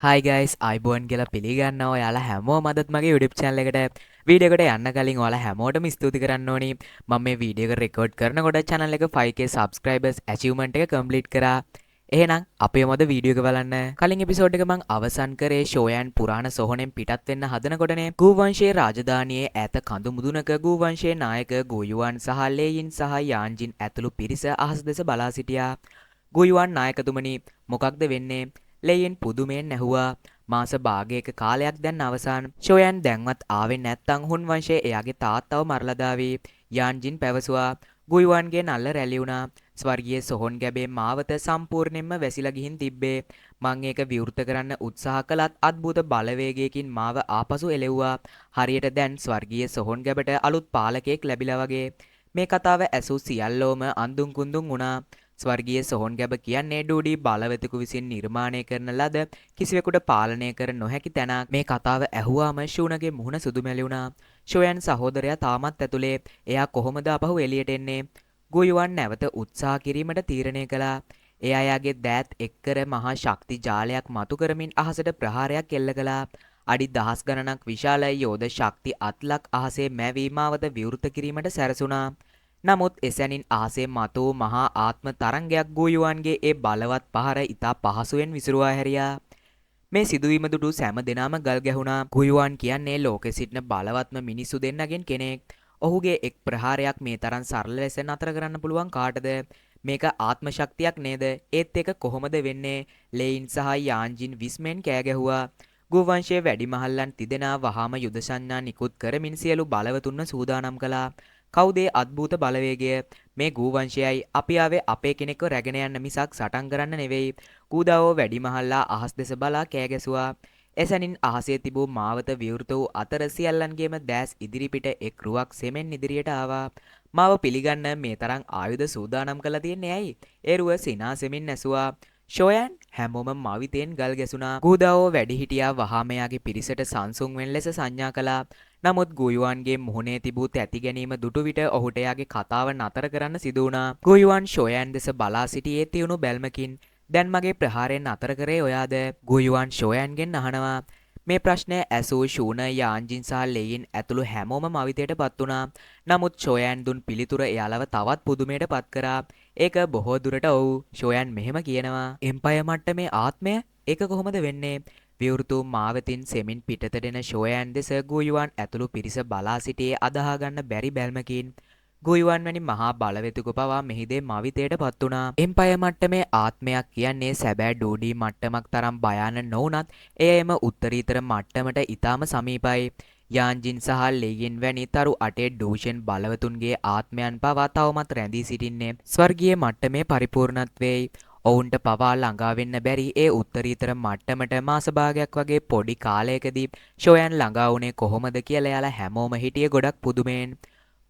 Hi guys, අයිබෝන් කියලා පිළිගන්නවා. ඔයාලා හැමෝම අදත් මගේ YouTube channel එකට වීඩියෝ එකට යන්න කලින් ඔයාලා හැමෝටම ස්තුති කරන්න ඕනි. මම මේ වීඩියෝ එක රෙකෝඩ් කරනකොට channel එක 5k subscribers achievement එක complete කරා. එහෙනම් අපේ මොද වීඩියෝ එක බලන්න. කලින් එපිසෝඩ් එක මම අවසන් කරේ ෂෝයන් පුරාණ සොහොනෙන් පිටත් වෙන්න හදනකොටනේ ගූ වංශයේ රාජධානියේ ඈත කඳු මුදුනක ගූ වංශයේ නායක ගුයුවන් සහ ලේයින් සහ යාන්ජින් ඇතුළු පිරිස අහස් දෙස බලා සිටියා. ගුයුවන් නායකතුමනි මොකක්ද වෙන්නේ? ලෙයින් පුදුමයෙන් ඇහුවා. මාස භාගයක කාලයක් දැන් අවසන්. ෂෝයන් දැන්වත් ආවේ නැත්තං හුන් වංශයේ එයාගේ තාත්තව මරලා දාවි. යාන්ජින් පැවසුවා. ගුයුවන්ගේ නල්ල රැලි වුණා. ස්වර්ගීය සොහොන් ගැබේ මාවත සම්පූර්ණයෙන්ම වැසිලා ගිහින් තිබ්බේ. මං ඒක විවෘත කරන්න උත්සාහ කළත් අద్භූත බලවේගයකින් මාව ආපසු එලෙව්වා. හරියට දැන් ස්වර්ගීය සොහොන් ගැබට අලුත් පාලකයෙක් ලැබිලා වගේ. මේ කතාව ඇසූ සියල්ලෝම අඳුන් කුඳුන් වුණා. ස්වර්ගීය සොහොන් ගැබ කියන්නේ ඩූඩි බලවතෙකු විසින් නිර්මාණය කරන ලද කිසිවෙකුට පාලනය කර නොහැකි තැනක්. මේ කතාව ඇහුවාම ෂූනගේ මුහුණ සුදුමැලි වුණා. ෂෝයන් සහෝදරයා තාමත් ඇතුලේ. එයා කොහොමද ආපහු එළියට එන්නේ? ගුයුවන් නැවත උත්සාහ කිරීමට තීරණය කළා. එයා යාගේ දෑත් එක්කර මහා ශක්ති ජාලයක් මතු කරමින් අහසට ප්‍රහාරයක් එල්ල කළා. අඩි දහස් ගණනක් විශාල යෝධ ශක්ති අත්ලක් අහසේ මැවී මාවත විවෘත කිරීමට සැරසුණා. නමුත් එසැනින් අහසේ මතු මහා ආත්ම තරංගයක් ගුයුවන්ගේ ඒ බලවත් පහර ඉතා පහසුවෙන් විසිරුවා හැරියා. මේ සිදුවීම දුටු සෑම දෙනාම ගල් ගැහුණා. ගුයුවන් කියන්නේ ලෝකෙ සිටින බලවත්ම මිනිස්සු දෙන්නගෙන් කෙනෙක්. ඔහුගේ එක් ප්‍රහාරයක් මේ තරම් සරල ලෙස නතර කරන්න පුළුවන් කාටද? මේක ආත්ම ශක්තියක් නේද? ඒත් එක කොහොමද වෙන්නේ? ලෙයින් සහ යාන්ජින් විස්මෙන් කෑ ගැහුවා. ගුවංශයේ වැඩිමහල්ලන් තිදෙනා වහාම යුද සංඥා නිකුත් කරමින් සියලු බලවතුන්ව සූදානම් කළා. කවුද අద్භූත බලවේගය? මේ ගූවංශයයි අපි ආවේ අපේ කෙනෙක්ව රැගෙන යන්න මිසක් සටන් කරන්න නෙවෙයි. කූදාවෝ වැඩිමහල්ලා අහස් දෙස බලා කෑ ගැසුවා. එසැනින් අහසේ තිබූ මාවත විවෘත වූ අතර සියල්ලන්ගේම දැස් ඉදිරිපිට එක් රුවක් සෙමෙන් ඉදිරියට ආවා. මාව පිළිගන්න මේ තරම් ආයුධ සූදානම් කරලා තියන්නේ ඇයි? ඒ රුව සිනාසෙමින් ඇසුවා. ෂෝයන් හැමෝම මවිතෙන් ගල් ගැසුණා. ගූදාවෝ වැඩිහිටියා වහාම යාගේ පිරිසට සංසුන් වෙන ලෙස සංඥා කළා. නමුත් ගුයුවන්ගේ මුහුණේ තිබූ තැති ගැනීම දුටු විට ඔහුට යාගේ කතාව නතර කරන්න සිදු වුණා. ගුයුවන් ෂෝයන් දෙස බලා සිටියේ තියුණු බැල්මකින්. දැන් මගේ ප්‍රහාරයෙන් නතර කරේ ඔයාද? ගුයුවන් ෂෝයන්ගෙන් අහනවා. මේ ප්‍රශ්නය ඇසූ ෂූන යාන්ජින් සහ ලෙයින් ඇතුළු හැමෝම මවිතයට පත් වුණා. නමුත් ෂෝයන් දුන් පිළිතුර එයාලව තවත් පුදුමයට පත් කරා. ඒක බොහෝ දුරට ඔව්. ෂෝයන් මෙහෙම කියනවා. එම්පයර් මට්ටමේ ආත්මය? ඒක කොහොමද වෙන්නේ? විවෘතු මාවතින් සෙමින් පිටතටෙන ෂෝයන් දෙස ගුයුවන් ඇතුළු පිරිස බලා සිටියේ අදහා ගන්න බැරි බැල්මකින්. ගුයුවන් වැනි මහා බලවෙතුක පවා මෙහිදේ මවිතයට පත් වුණා. එම්පයර් මට්ටමේ ආත්මයක් කියන්නේ සැබෑ ඩෝඩී මට්ටමක් තරම් භයානක නොවුනත් එය එම උත්තරීතර මට්ටමට ඊටාම සමීපයි. යාන්ජින් සහ ලෙයින් වැනි තරු අටේ ඩූෂන් බලවතුන්ගේ ආත්මයන් පවා තවමත් රැඳී සිටින්නේ ස්වර්ගීය මට්ටමේ පරිපූර්ණත්වයේ. ඔවුන්ට පවා ළඟා වෙන්න බැරි ඒ උත්තරීතර මට්ටමට මාස භාගයක් වගේ පොඩි කාලයකදී ෂෝයන් ළඟා වුණේ කොහොමද කියලා යාලා හැමෝම හිටියේ ගොඩක් පුදුමෙන්.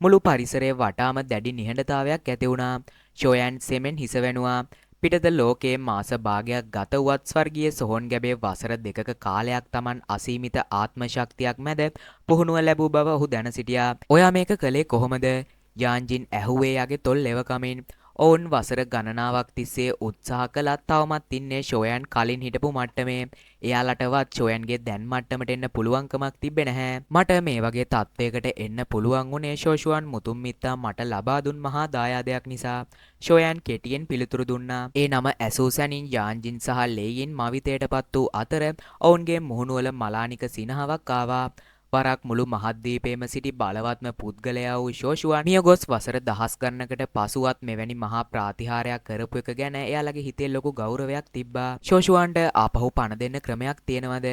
මුළු පරිසරයේ වටාම දැඩි නිහඬතාවයක් ඇති වුණා. ෂෝයන් සෙමෙන් හිස වැනුවා. පිටත ලෝකයේ මාස භාගයක් ගත වුවත් ස්වර්ගීය සොහොන් ගැබේ වසර දෙකක කාලයක් Taman අසීමිත ආත්ම ශක්තියක් මැද පුහුණුව ලැබූ බව ඔහු දැන සිටියා. ඔයා මේක කළේ කොහොමද? යාන්ජින් ඇහුවේ යාගේ තොල් ලෙවකමින්. ඔවුන් වසර ගණනාවක් තිස්සේ උත්සාහ කළත් තවමත් ඉන්නේ ෂෝයන් කලින් හිටපු මට්ටමේ. එයාලටවත් ෂෝයන්ගේ දැන් මට්ටමට එන්න පුළුවන්කමක් තිබ්බේ නැහැ. මට මේ වගේ තත්වයකට එන්න පුළුවන් වුණේ ෂෝෂුවන් මුතුන් මිත්තා මට ලබා දුන් මහා දායාදයක් නිසා. ෂෝයන් කෙටියෙන් පිළිතුරු දුන්නා. ඒ නම ඇසූ සැනින් යාන්ජින් සහ ලෙයින් මවිතයටපත් වූ අතර ඔවුන්ගේ මුහුණුවල මලානික සිනහවක් ආවා. වරක් මුළු මහද්වීපයේම සිටි බලවත්ම පුද්ගලයා වූ ෂෝෂුවන් මියගොස් වසර දහස් ගණනකට පසුවත් මෙවැනි මහා ප්‍රාතිහාරයක් කරපු එක ගැන එයාලගේ හිතේ ලොකු ගෞරවයක් තිබ්බා. ෂෝෂුවන්ට ආපහු පණ දෙන්න ක්‍රමයක් තියෙනවද?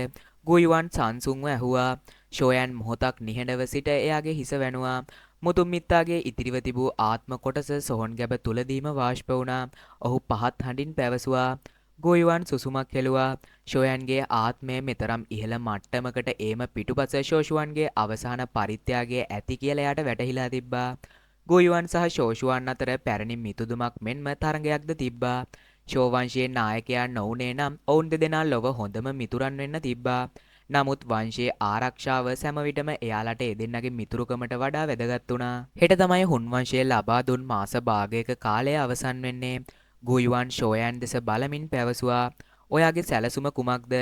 ගුයුවන් සංසුන්ව ඇහුවා. ෂෝයන් මොහොතක් නිහඬව සිට එයාගේ හිස වැනුවා. මුතුන් මිත්තාගේ ඉතිරිව තිබූ ආත්ම කොටස සොහොන් ගැබ තුලදීම වාෂ්ප වුණා. ඔහු පහත් හඬින් පැවසුවා. ගුයුවන් සුසුමක් හෙළුවා. ෂෝයන්ගේ ආත්මය මෙතරම් ඉහළ මට්ටමකට ඒම පිටුපස ෂෝෂුවන්ගේ අවසාන පරිත්‍යාගය ඇති කියලා එයාට වැටහිලා තිබ්බා. ගුයුවන් සහ ෂෝෂුවන් අතර පැරණි මිතුදුමක් මෙන්ම තරඟයක්ද තිබ්බා. ෂෝවංශයේ නායකයා නොවුනේ නම් ඔවුන් දෙදෙනා ලොව හොඳම මිතුරන් වෙන්න තිබ්බා. නමුත් වංශයේ ආරක්ෂාව සෑම විටම එයාලට එදෙන්නගේ මිතුරුකමට වඩා වැදගත් වුණා. හෙට තමයි හුන් වංශය ලබා දුන් මාස භාගයක කාලය අවසන් වෙන්නේ. ගුයුවන් ෂෝයන් දෙස බලමින් පැවසුවා. ඔයාගේ සැලසුම කුමක්ද?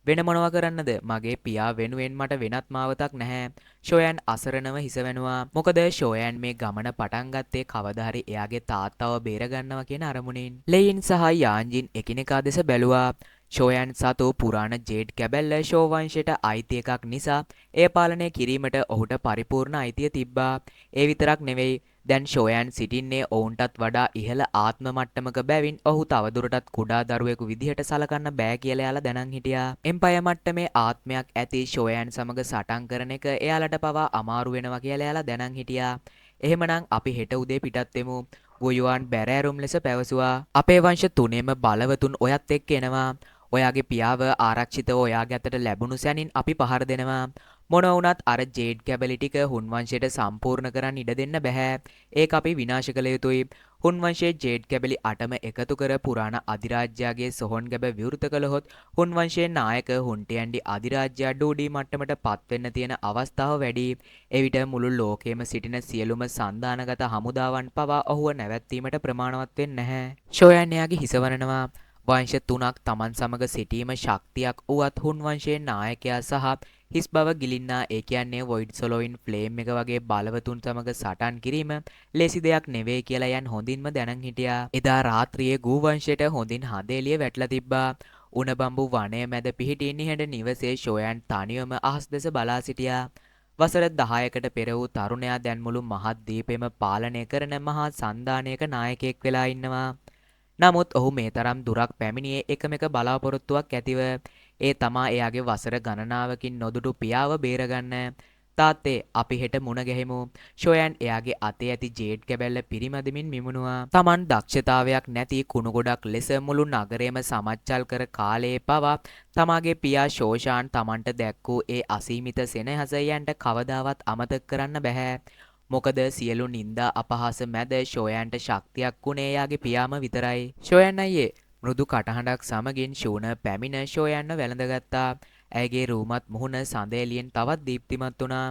වෙන මොනවා කරන්නද? මගේ පියා වෙනුවෙන් මට වෙනත් මාවතක් නැහැ. ෂෝයන් අසරණව හිස වැනුවා. මොකද ෂෝයන් මේ ගමන පටන් ගත්තේ කවදා හරි එයාගේ තාත්තව බේරගන්නවා කියන අරමුණින්. ලෙයින් සහ යාන්ජින් එකිනෙකා දෙස බැලුවා. ෂෝයන් සතු පුරාණ ජේඩ් කැබැල්ල ෂෝ වංශයට අයිති එකක් නිසා එය පාලනය කිරීමට ඔහුට පරිපූර්ණ අයිතිය තිබ්බා. ඒ විතරක් නෙවෙයි. දැන් ෂෝයන් සිටින්නේ ඔවුන්ටත් වඩා ඉහළ ආත්ම මට්ටමක බැවින් ඔහු තවදුරටත් කුඩා දරුවෙකු විදිහට සලකන්න බෑ කියලා එයාලා දැනන් හිටියා. එම්පයර් මට්ටමේ ආත්මයක් ඇති ෂෝයන් සමග සටන් කරන එක එයාලට පවා අමාරු වෙනවා කියලා එයාලා දැනන් හිටියා. එහෙමනම් අපි හෙට උදේ පිටත් වෙමු. ගුයුවන් බැරෑරුම් ලෙස පැවසුවා. අපේ වංශ තුනේම බලවතුන් ඔයත් එක්ක එනවා. ඔයාගේ පියාව ආරක්ෂිතව ඔයාගේ අතට ලැබුණු සැනින් අපි පහර දෙනවා. මොනවා වුණත් අර ජේඩ් කැබලි ටික හුන් වංශයට සම්පූර්ණ කරන්න ඉඩ දෙන්න බෑ. ඒක අපි විනාශ කළ යුතුයි. හුන් වංශයේ ජේඩ් කැබලි 8ම එකතු කර පුරාණ අධිරාජ්‍යයාගේ සොහොන් ගැබ විවෘත කළහොත් හුන් වංශයේ නායක හුන්ටියන්ඩි අධිරාජ්‍යයා ඩූඩි මට්ටමට පත් වෙන්න තියෙන අවස්ථාව වැඩි. එවිට මුළු ලෝකෙම සිටින සියලුම සන්දානගත හමුදාවන් පවා ඔහුව නැවැත්වීමට ප්‍රමාණවත් වෙන්නේ නැහැ. ෂෝයන් එයාගේ හිස වරනවා. වංශ තුනක් තමන් සමග සිටීම ශක්තියක් වුවත් හුන් වංශයේ නායකයා සහ හිස් බව ගිලින්නා ඒ කියන්නේ වොයිඩ් සොලොයින් ෆ්ලේම් එක වගේ බලවතුන් සමග සටන් කිරීම ලේසි දෙයක් නෙවෙයි කියලා යන් හොඳින්ම දැනන් හිටියා. එදා රාත්‍රියේ ගූ වංශයට හොඳින් හදේලිය වැටලා තිබ්බා. උණ බම්බු වනය මැද පිහිටි නිහඬ නිවසේ ෂෝයන් තනියම අහස් දෙස බලා සිටියා. වසර 10කට පෙර වූ තරුණයා දැන් මුළු මහත් දීපෙම පාලනය කරන මහා සන්දානයක නායකයෙක් වෙලා ඉන්නවා. නමුත් ඔහු මේ තරම් දුරක් පැමිණියේ එකම එක බලාපොරොත්තුවක් ඇතිව. ඒ තමා එයාගේ වසර ගණනාවකින් නොදුටු පියාව බේරගන්න. තාත්තේ අපි හෙට මුණ ගැහෙමු. ෂෝයන් එයාගේ අතේ ඇති ජේඩ් කැබැල්ල පිරිමදමින් මිමුණුවා. Taman දක්ෂතාවයක් නැති කුණු ගොඩක් ලෙස මුළු නගරයම සමච්චල් කර කාලයේ පවා තමාගේ පියා ෂෝෂාන් Tamanට දැක්වූ ඒ අසීමිත සෙනෙහස යන්ට කවදාවත් අමතක කරන්න බැහැ. මොකද සියලු නින්දා අපහාස මැද ෂෝයන්ට ශක්තියක් වුණේ එයාගේ පියාම විතරයි. ෂෝයන් අයියේ මෘදු කටහඬක් සමගින් ෂූන පැමිණ ෂෝයන්ව වැළඳගත්තා. ඇයගේ රූමත් මුහුණ සඳ එළියෙන් තවත් දීප්තිමත් වුණා.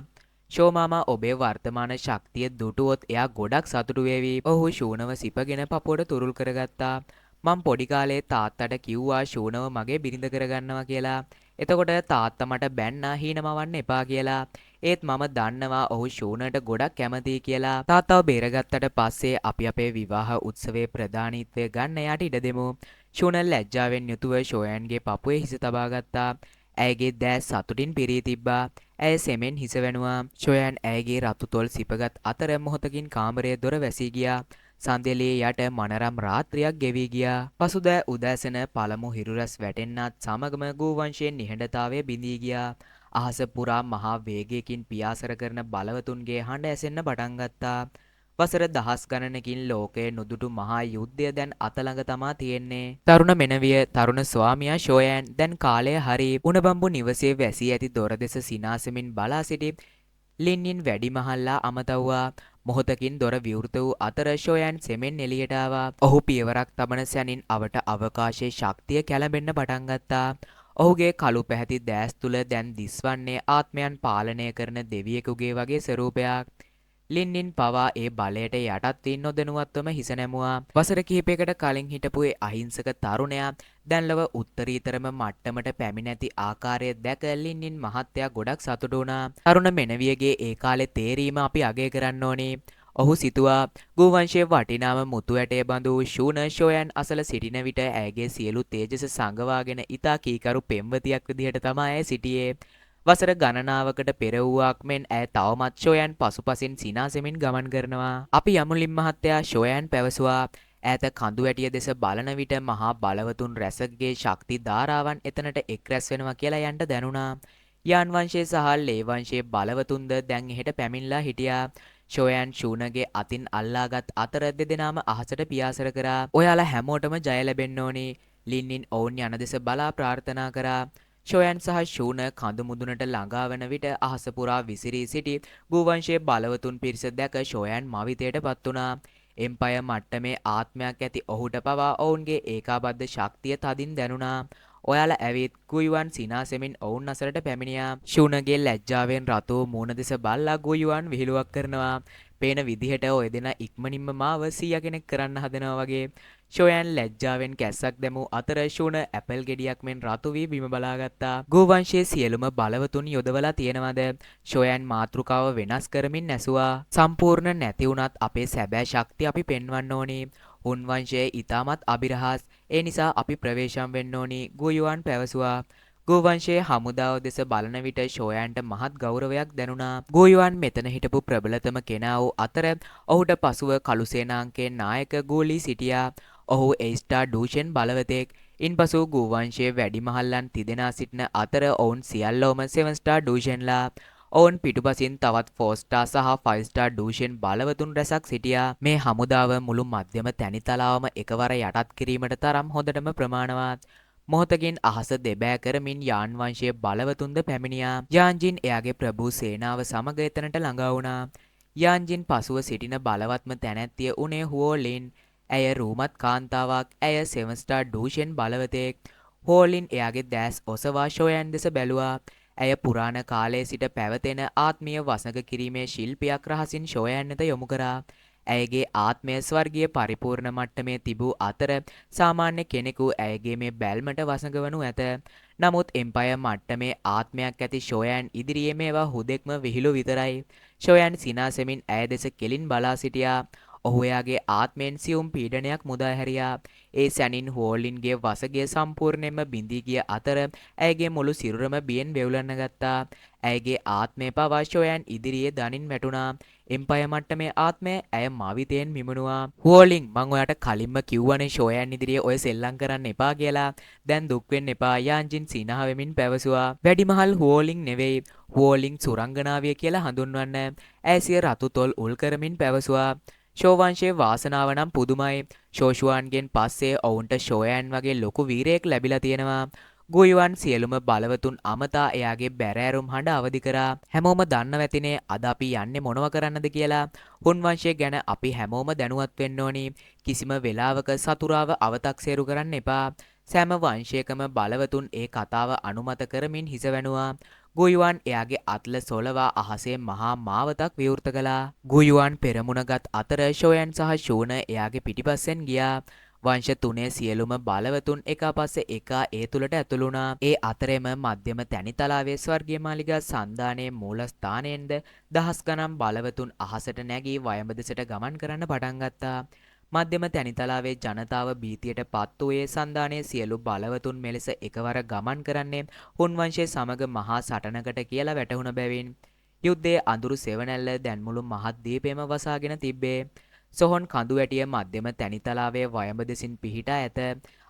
ෂෝ මාමා ඔබේ වර්තමාන ශක්තිය දුටුවොත් එයා ගොඩක් සතුටු වේවි. ඔහු ෂූනව සිපගෙන පපුවට තුරුල් කරගත්තා. මං පොඩි කාලේ තාත්තට කිව්වා ෂූනව මගේ බිරිඳ කරගන්නවා කියලා. එතකොට තාත්තා මට බැන්නා හීනමවන්න එපා කියලා. ඒත් මම දන්නවා ඔහු ෂූනට ගොඩක් කැමතියි කියලා. තාත්තව බේරගත්තට පස්සේ අපි අපේ විවාහ උත්සවයේ ප්‍රධානීත්වය ගන්න එයාට ඉඩ දෙමු. ෂූන ලැජ්ජාවෙන් යුතුව ෂෝයන්ගේ පපුවේ හිස තබා ගත්තා. ඇයගේ දැස් සතුටින් පිරී තිබ්බා. ඇය සෙමෙන් හිස වැනුවා. ෂෝයන් ඇයගේ රතු තොල් සිපගත් අතර මොහොතකින් කාමරයේ දොර වැසී ගියා. සන්දෙලියේ යට මනරම් රාත්‍රියක් ගෙවී ගියා. පසුදෑ උදෑසන පළමු හිරුරැස් වැටෙන්නත් සමගම ගූ වංශයෙන් නිහඬතාවය බිඳී ගියා. අහස පුරා මහා වේගයකින් පියාසර කරන බලවතුන්ගේ හඬ ඇසෙන්න පටන් ගත්තා. වසර දහස් ගණනකින් ලෝකයේ නුදුටු මහා යුද්ධය දැන් අතළඟ තමා තියෙන්නේ. තරුණ මෙනවිය තරුණ ස්වාමියා ෂෝයන් දැන් කාලය හරි. උණබම්බු නිවසේ වැසී ඇති දොර දෙස සිනාසෙමින් බලා සිටි ලින්නින් වැඩිමහල්ලා අමතවුවා. මොහොතකින් දොර විවෘත වූ අතර ෂෝයන් සෙමෙන් එළියට ආවා. ඔහු පියවරක් තබන සැනින් අවට අවකාශයේ ශක්තිය කැළඹෙන්න පටන් ගත්තා. ඔහුගේ කළු පැහැති දෑස් තුල දැන් දිස්වන්නේ ආත්මයන් පාලනය කරන දෙවියෙකුගේ වගේ ස්වරූපයක්. ලින්නින් පවා ඒ බලයට යටත් වී නොදැනුවත්වම හිස නැමුවා. වසර කිහිපයකට කලින් හිටපු ඒ අහිංසක තරුණයා දැන් ලව උත්තරීතරම මට්ටමට පැමිණ ඇති ආකාරය දැක ලින්නින් මහත්තයා ගොඩක් සතුටු වුණා. තරුණ මෙනවියගේ ඒ කාලේ තේරීම අපි අගය කරන්න ඕනේ. ඔහු සිතුවා ගූ වංශයේ වටිනාම මුතු ඇටේ බඳු ෂූන ෂෝයන් අසල සිටින විට ඇයගේ සියලු තේජස සංගවාගෙන ඉතා කීකරු පෙම්වතියක් විදිහට තමයි ඇය සිටියේ. වසර ගණනාවකට පෙර වූවක් මෙන් ඇය තවමත් ෂෝයන් පසුපසින් සිනාසෙමින් ගමන් කරනවා. අපි යමු ලින් මහත්තයා ෂෝයන් පැවසුවා. ඈත කඳු වැටිය දෙස බලන විට මහා බලවතුන් රැසකගේ ශක්ති ධාරාවන් එතනට එක් රැස් වෙනවා කියලා යන්ට දැනුණා. යාන් වංශයේ සහ ලේ වංශයේ බලවතුන්ද දැන් එහෙට පැමිණලා හිටියා. ෂෝයන් ෂූනගේ අතින් අල්ලාගත් අතර දෙදෙනාම අහසට පියාසර කරා. ඔයාලා හැමෝටම ජය ලැබෙන්න ඕනේ. ලින්නින් ඔවුන් යන දෙස බලා ප්‍රාර්ථනා කරා. ෂෝයන් සහ ෂූන කඳු මුදුනට ළඟා වන විට අහස පුරා විසිරී සිටි ගූ වංශයේ බලවතුන් පිරිස දැක ෂෝයන් මවිතයට පත් වුණා. එම්පයර් මට්ටමේ ආත්මයක් ඇති ඔහුට පවා ඔවුන්ගේ ඒකාබද්ධ ශක්තිය තදින් දැනුණා. ඔයාලා ඇවිත් ගුයුවන් සිනාසෙමින් ඔවුන් අසලට පැමිණියා. ෂූනගේ ලැජ්ජාවෙන් රතු මූණ දෙස බල්ලා ගුයුවන් විහිළුවක් කරනවා. පේන විදිහට ඔය දෙනා ඉක්මනින්ම මාව සීයා කෙනෙක් කරන්න හදනවා වගේ. ෂෝයන් ලැජ්ජාවෙන් කැස්සක් දැමූ අතර ෂූන ඇපල් ගෙඩියක් මෙන් රතු වී බිම බලාගත්තා. ගෝවංශයේ සියලුම බලවතුන් යොදවලා තියෙනවද? ෂෝයන් මාතෘකාව වෙනස් කරමින් ඇසුවා. සම්පූර්ණ නැති වුණත් අපේ සැබෑ ශක්තිය අපි පෙන්වන්න ඕනේ. හුන් වංශයේ ඊටමත් අභිරහස්. ඒ නිසා අපි ප්‍රවේශම් වෙන්න ඕනේ. ගුයුවන් පැවසුවා. ගෝවංශයේ හමුදාව දෙස බලන විට ෂෝයන්ට මහත් ගෞරවයක් දැනුණා. ගෝයුවන් මෙතන හිටපු ප්‍රබලතම කෙනා වූ අතර ඔහුට පසුව කළු සේනාංකයේ නායක ගෝලී සිටියා. ඔහු ඒස්ටා ඩූෂන් බලවතෙක්. ඉන්පසු ගෝවංශයේ වැඩිමහල්ලන් තිදෙනා සිටින අතර ඔවුන් සියල්ලෝම 7 ස්ටාර් ඩූෂන්ලා. ඔවුන් පිටුපසින් තවත් 4 ස්ටාර් සහ 5 ස්ටාර් ඩූෂන් බලවතුන් රැසක් සිටියා. මේ හමුදාව මුළු මධ්‍යම තැනිතලාවම එකවර යටත් කිරීමට තරම් හොඳටම ප්‍රමාණවත්. මොහොතකින් අහස දෙබෑ කරමින් යාන් වංශයේ බලවතුන්ද පැමිණියා. යාන්ජින් එයාගේ ප්‍රභූ සේනාව සමග එතනට ළඟා වුණා. යාන්ජින් පසුව සිටින බලවත්ම තැනැත්තිය උනේ හුවෝලින්. ඇය රූමත් කාන්තාවක්. ඇය 7 ස්ටාර් ඩූෂන් බලවතෙක්. හෝලින් එයාගේ දැස් ඔසවා ෂෝයන් දෙස බැලුවා. ඇය පුරාණ කාලයේ සිට පැවතෙන ආත්මීය වසඟ කිරීමේ ශිල්පයක් රහසින් ෂෝයන් වෙත යොමු කරා. ඇයගේ ආත්මය ස්වර්ගීය පරිපූර්ණ මට්ටමේ තිබූ අතර සාමාන්‍ය කෙනෙකු ඇයගේ මේ බැල්මට වසඟවනු ඇත. නමුත් එම්පයර් මට්ටමේ ආත්මයක් ඇති ෂෝයන් ඉදිරියේ මේවා හුදෙක්ම විහිළු විතරයි. ෂෝයන් සිනාසෙමින් ඇය දෙස කෙලින් බලා සිටියා. ඔහු එයාගේ ආත්මයෙන් සියුම් පීඩනයක් මුදා හැරියා. ඒ සැනින් හෝලින්ගේ වසගය සම්පූර්ණයෙන්ම බිඳී ගිය අතර ඇයගේ මුළු සිරුරම බියෙන් වෙවුලන්න ගත්තා. ඇයගේ ආත්මය පවා ෂෝයන් ඉදිරියේ දනින් වැටුණා. එම්පයර් මට්ටමේ ආත්මය ඇය මවිතයෙන් මිමුණුවා. හෝලින් මං ඔයාට කලින්ම කිව්වනේ ෂෝයන් ඉදිරියේ ඔය සෙල්ලම් කරන්න එපා කියලා. දැන් දුක් වෙන්න එපා. යාන්ජින් සිනහ වෙමින් පැවසුවා. වැඩිමහල් හෝලින් නෙවෙයි. හෝලින් සුරංගනාවිය කියලා හඳුන්වන්න. ඇය සිය රතු තොල් උල් කරමින් පැවසුවා. ෂෝවංශයේ වාසනාව නම් පුදුමයි. ෂෝෂුවන්ගෙන් පස්සේ ඔවුන්ට ෂෝයන් වගේ ලොකු වීරයෙක් ලැබිලා තියෙනවා. ගුයුවන් සියලුම බලවතුන් අමතා එයාගේ බැරෑරුම් හඬ අවදි කරා. හැමෝම දන්නව ඇතිනේ අද අපි යන්නේ මොනව කරන්නද කියලා. හුන් වංශය ගැන අපි හැමෝම දැනුවත් වෙන්න ඕනි. කිසිම වෙලාවක සතුරාව අවතක්සේරු කරන්න එපා. සෑම වංශයකම බලවතුන් ඒ කතාව අනුමත කරමින් හිස වැනුවා. ගුයුවන් එයාගේ අත්ල සොලවා අහසේ මහා මාවතක් විවෘත කළා. ගුයුවන් පෙරමුණගත් අතර ෂෝයන් සහ ෂූන එයාගේ පිටිපස්සෙන් ගියා. වංශ තුනේ සියලුම බලවතුන් එකා පස්සේ එකා ඒ තුලට ඇතුළු වුණා. ඒ අතරෙම මධ්‍යම තැනිතලාවේ ස්වර්ගීය මාලිගා සන්දානයේ මූලස්ථානයෙන්ද දහස් ගණන් බලවතුන් අහසට නැගී වයඹ දෙසට ගමන් කරන්න පටන් ගත්තා. මධ්‍යම තැනිතලාවේ ජනතාව භීතියට පත් වූයේ සන්දානයේ සියලු බලවතුන් මෙලෙස එකවර ගමන් කරන්නේ හුන් වංශයේ සමග මහා සටනකට කියලා වැටහුණ බැවින්. යුද්ධයේ අඳුරු සෙවණැල්ල දැන් මුළු මහත් දීපේම වසාගෙන තිබ්බේ. සොහොන් කඳු වැටිය මධ්‍යම තැනිතලාවේ වයඹ දෙසින් පිහිටා ඇත.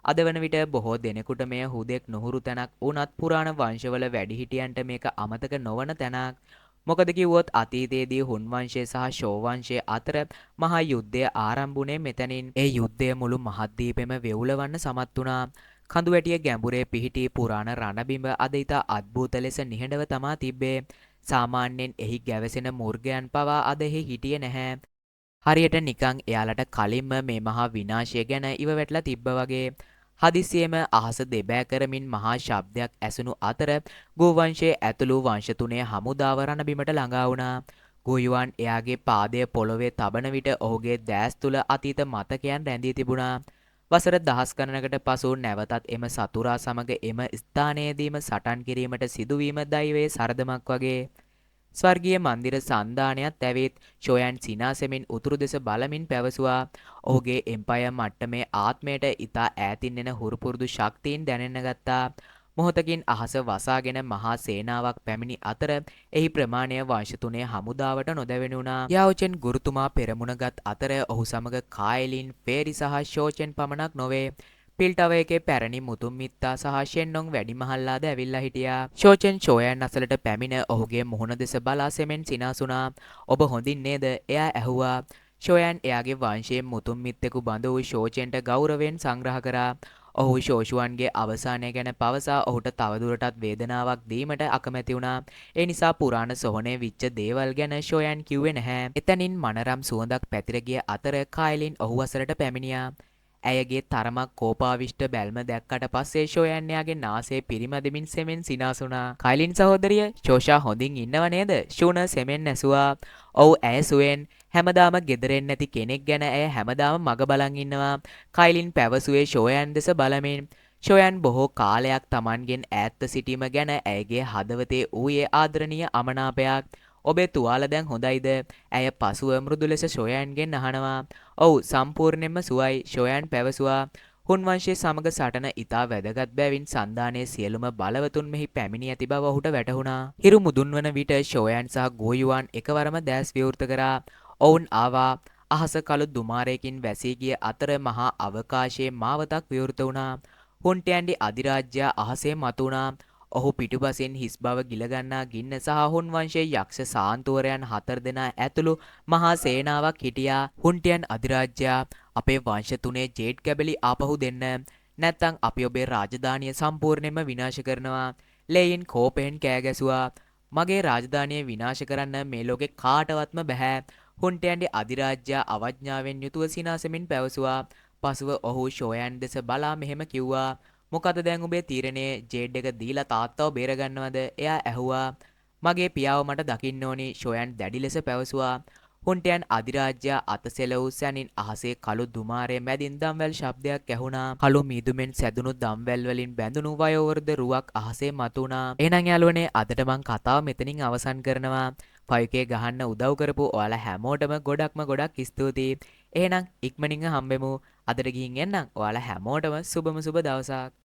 අද වන විට බොහෝ දෙනෙකුට මෙය හුදෙක් නොහුරු තැනක් වුණත් පුරාණ වංශවල වැඩිහිටියන්ට මේක අමතක නොවන තැනක්. මොකද කිව්වොත් අතීතයේදී හුන් වංශය සහ ෂෝ වංශය අතර මහා යුද්ධය ආරම්භ වුණේ මෙතනින්. ඒ යුද්ධය මුළු මහද්වීපෙම වෙවුලවන්න සමත් වුණා. කඳු වැටිය ගැඹුරේ පිහිටි පුරාණ රණබිඹ අද ඉතා අද්භූත ලෙස නිහඬව තමා තිබ්බේ. සාමාන්‍යයෙන් එහි ගැවසෙන මුර්ගයන් පවා අද එහි හිටියේ නැහැ. හරියට නිකන් එයාලට කලින්ම මේ මහා විනාශය ගැන ඉව වැටලා තිබ්බ වගේ. හදිසියෙම අහස දෙබෑ කරමින් මහා ශබ්දයක් ඇසුණු අතර ගෝවංශයේ ඇතුළු වංශ තුනේ හමුදාව රණබිමට ළඟා වුණා. ගෝයුවන් එයාගේ පාදය පොළොවේ තබන විට ඔහුගේ දැස් තුල අතීත මතකයන් රැඳී තිබුණා. වසර දහස් ගණනකට පසු නැවතත් එම සතුරා සමග එම ස්ථානයේදීම සටන් කිරීමට සිදුවීම දෛවයේ සරදමක් වගේ. ස්වර්ගීය මන්දිර සන්දානයත් ඇවිත් ෂෝයන් සිනාසෙමින් උතුරු දෙස බලමින් පැවසුවා. ඔහුගේ එම්පයර් මට්ටමේ ආත්මයට ඉතා ඈතින් එන හුරුපුරුදු ශක්තියින් දැනෙන්න ගත්තා. මොහොතකින් අහස වසාගෙන මහා සේනාවක් පැමිණි අතර එහි ප්‍රමාණය වංශ තුනේ හමුදාවට නොදැවෙනු වුණා. යාෝචෙන් ගුරුතුමා පෙරමුණගත් අතර ඔහු සමග කායලින්, ෆේරි සහ ෂෝචෙන් පමණක් නොවේ. පිල්ටව එකේ පැරණි මුතුන් මිත්තා සහ ෂෙන්නොන් වැඩිමහල්ලාද ඇවිල්ලා හිටියා. ෂෝචෙන් ෂෝයන් අසලට පැමිණ ඔහුගේ මුහුණ දෙස බලා සෙමෙන් සිනාසුණා. ඔබ හොඳින් නේද? එයා ඇහුවා. ෂෝයන් එයාගේ වංශයෙන් මුතුන් මිත්තෙකු බඳ වූ ෂෝචෙන්ට ගෞරවයෙන් සංග්‍රහ කරා. ඔහු ෂෝෂුවන්ගේ අවසානය ගැන පවසා ඔහුට තවදුරටත් වේදනාවක් දීමට අකමැති වුණා. ඒ නිසා පුරාණ සොහොනේ විච්ච දේවල් ගැන ෂෝයන් කිව්වේ නැහැ. එතනින් මනරම් සුවඳක් පැතිර ගිය අතර කායලින් ඔහු අසලට පැමිණියා. ඇයගේ තරමක් කෝපාවිෂ්ට බැල්ම දැක්කට පස්සේ ෂෝයන් එයාගේ නාසය පිරිමැදමින් සෙමෙන් සිනාසුණා. කයිලින් සහෝදරිය, ෂෝෂා හොඳින් ඉන්නව නේද? ෂූන සෙමෙන් ඇසුවා. ඔව් ඇය සුවෙන්. හැමදාම ගෙදරෙන් නැති කෙනෙක් ගැන ඇය හැමදාම මග බලන් ඉන්නවා. කයිලින් පැවසුවේ ෂෝයන් දෙස බලමින්. ෂෝයන් බොහෝ කාලයක් Tamanගෙන් ඈත්ව සිටීම ගැන ඇයගේ හදවතේ ඌයේ ආදරණීය අමනාපයක්. ඔබේ තුවාල දැන් හොඳයිද? ඇය පසුව මෘදු ලෙස ෂෝයන්ගෙන් අහනවා. ඔව් සම්පූර්ණයෙන්ම සුවයි ෂෝයන් පැවසුවා. හුන්වංශයේ සමග සටන ඉතා වැදගත් බැවින් සන්ධානයේ සියලුම බලවතුන් මෙහි පැමිණි ඇති බව ඔහුට වැටහුණා. හිරු මුදුන්වන විට ෂෝයන් සහ ගෝයුවන් එකවරම දැස් විවෘත කරා. ඔවුන් ආවා. අහස කළු දුමාරයකින් වැසී ගිය අතර මහා අවකාශයේ මාවතක් විවෘත වුණා. හුන්ටයන්ඩි අධිරාජ්‍යයා අහසේ මතුවුණා. ඔහු පිටුපසින් හිස් බව ගිලගන්නා ගින්න සහ හුන්වංශයේ යක්ෂ සාන්තුවරයන් 4 දෙනා ඇතුළු මහා සේනාවක් හිටියා. හුන්ටියන් අධිරාජ්‍යයා අපේ වංශ තුනේ ජේඩ් කැබලි ආපහු දෙන්න. නැත්තම් අපි ඔබේ රාජධානිය සම්පූර්ණයෙන්ම විනාශ කරනවා. ලේයින් කෝපයෙන් කෑ ගැසුවා. මගේ රාජධානිය විනාශ කරන්න මේ ලෝකේ කාටවත්ම බෑ. හුන්ටයන්ගේ අධිරාජ්‍යයා අවඥාවෙන් යුතුව සිනාසෙමින් පැවසුවා. පසුව ඔහු ෂෝයන් දෙස බලා මෙහෙම කිව්වා. මොකද දැන් ඔබේ තීරණය ජේඩ් එක දීලා තාත්තව බේරගන්නවද? එයා ඇහුවා. මගේ පියාව මට දකින්න ඕනි ෂෝයන් දැඩි ලෙස පැවසුවා. හුන්ටයන් අධිරාජ්‍යයා අතසෙලවූ සැනින් අහසේ කළු දුමාරය මැදින් දම්වැල් ශබ්දයක් ඇහුණා. කළු මීදුමෙන් සැදුණු දම්වැල් වලින් බැඳුණු වයෝවෘද්ධ රුවක් අහසේ මතුණා. එහෙනම් යාළුවනේ අදට මං කතාව මෙතනින් අවසන් කරනවා. 5K ගහන්න උදව් කරපු ඔයාලා හැමෝටම ගොඩක් ස්තුතියි. එහෙනම් ඉක්මනින්ම හම්බෙමු. අදට ගිහින් එන්නම්. ඔයාලා හැමෝටම සුබම සුබ දවසක්.